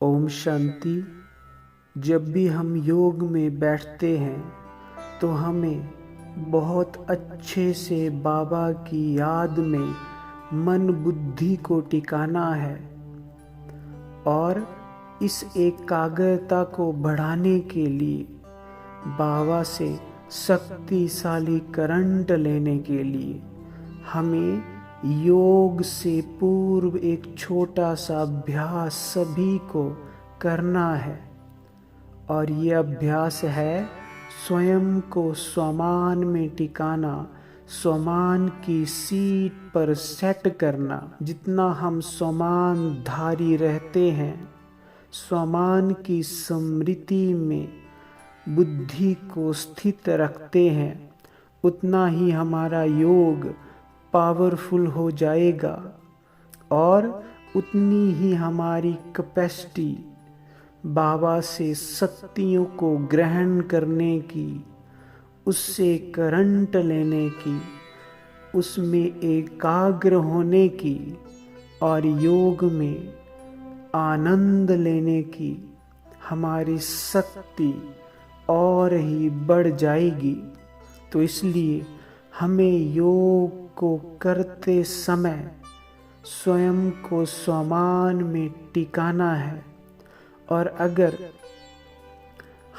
ओम शांति। जब भी हम योग में बैठते हैं तो हमें बहुत अच्छे से बाबा की याद में मन बुद्धि को टिकाना है और इस एकाग्रता को बढ़ाने के लिए बाबा से शक्तिशाली करंट लेने के लिए हमें योग से पूर्व एक छोटा सा अभ्यास सभी को करना है। और ये अभ्यास है स्वयं को स्वमान में टिकाना, स्वमान की सीट पर सेट करना। जितना हम स्वमान धारी रहते हैं, स्वमान की स्मृति में बुद्धि को स्थित रखते हैं, उतना ही हमारा योग पावरफुल हो जाएगा और उतनी ही हमारी कैपेसिटी बाबा से शक्तियों को ग्रहण करने की, उससे करंट लेने की, उसमें एकाग्र होने की और योग में आनंद लेने की हमारी शक्ति और ही बढ़ जाएगी। तो इसलिए हमें योग को करते समय स्वयं को स्वमान में टिकाना है। और अगर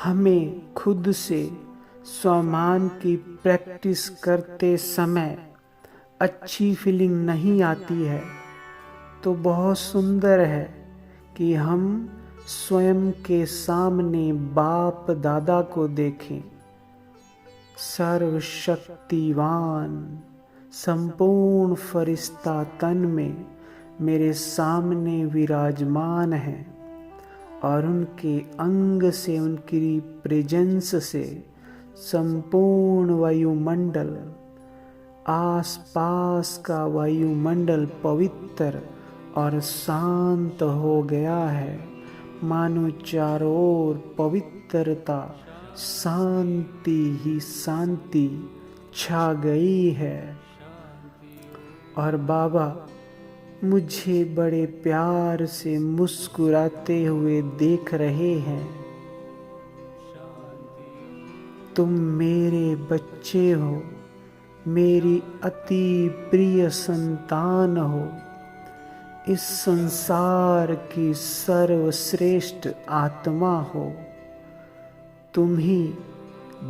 हमें खुद से स्वमान की प्रैक्टिस करते समय अच्छी फीलिंग नहीं आती है तो बहुत सुंदर है कि हम स्वयं के सामने बाप दादा को देखें। सर्वशक्तिवान संपूर्ण फरिश्ता तन में मेरे सामने विराजमान है और उनके अंग से, उनकी प्रेजेंस से संपूर्ण वायुमंडल, आसपास का वायुमंडल पवित्र और शांत हो गया है। मानो चारों ओर पवित्रता, शांति ही शांति छा गई है। और बाबा मुझे बड़े प्यार से मुस्कुराते हुए देख रहे हैं। तुम मेरे बच्चे हो, मेरी अति प्रिय संतान हो, इस संसार की सर्वश्रेष्ठ आत्मा हो। तुम ही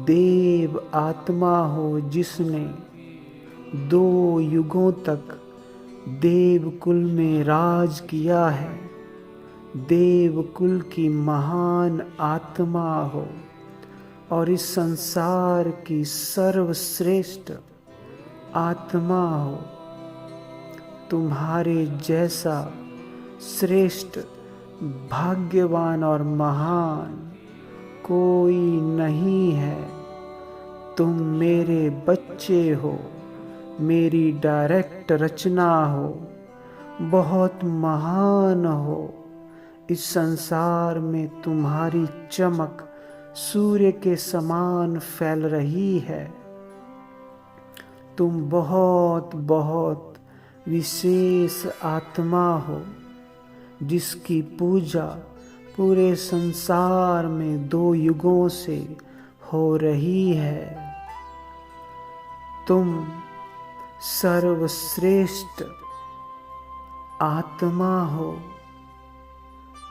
देव आत्मा हो जिसने 2 युगों तक देवकुल में राज किया है। देवकुल की महान आत्मा हो और इस संसार की सर्वश्रेष्ठ आत्मा हो। तुम्हारे जैसा श्रेष्ठ, भाग्यवान और महान कोई नहीं है। तुम मेरे बच्चे हो, मेरी डायरेक्ट रचना हो, बहुत महान हो। इस संसार में तुम्हारी चमक सूर्य के समान फैल रही है। तुम बहुत बहुत विशेष आत्मा हो जिसकी पूजा पूरे संसार में 2 युगों से हो रही है। तुम सर्वश्रेष्ठ आत्मा हो,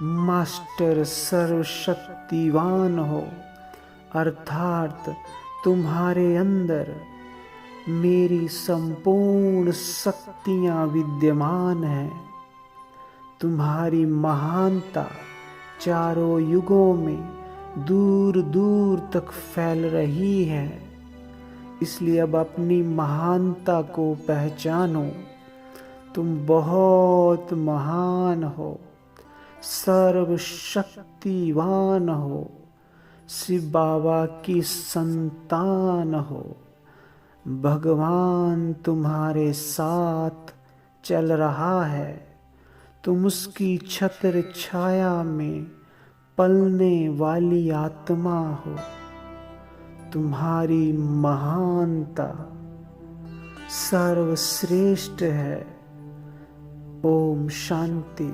मास्टर सर्वशक्तिवान हो, अर्थात तुम्हारे अंदर मेरी संपूर्ण शक्तियां विद्यमान हैं। तुम्हारी महानता चारों युगों में दूर दूर तक फैल रही है। इसलिए अब अपनी महानता को पहचानो। तुम बहुत महान हो, सर्वशक्तिवान हो, शिव बाबा की संतान हो। भगवान तुम्हारे साथ चल रहा है। तुम उसकी छत्र छाया में पलने वाली आत्मा हो। तुम्हारी महानता सर्वश्रेष्ठ है। ओम शांति।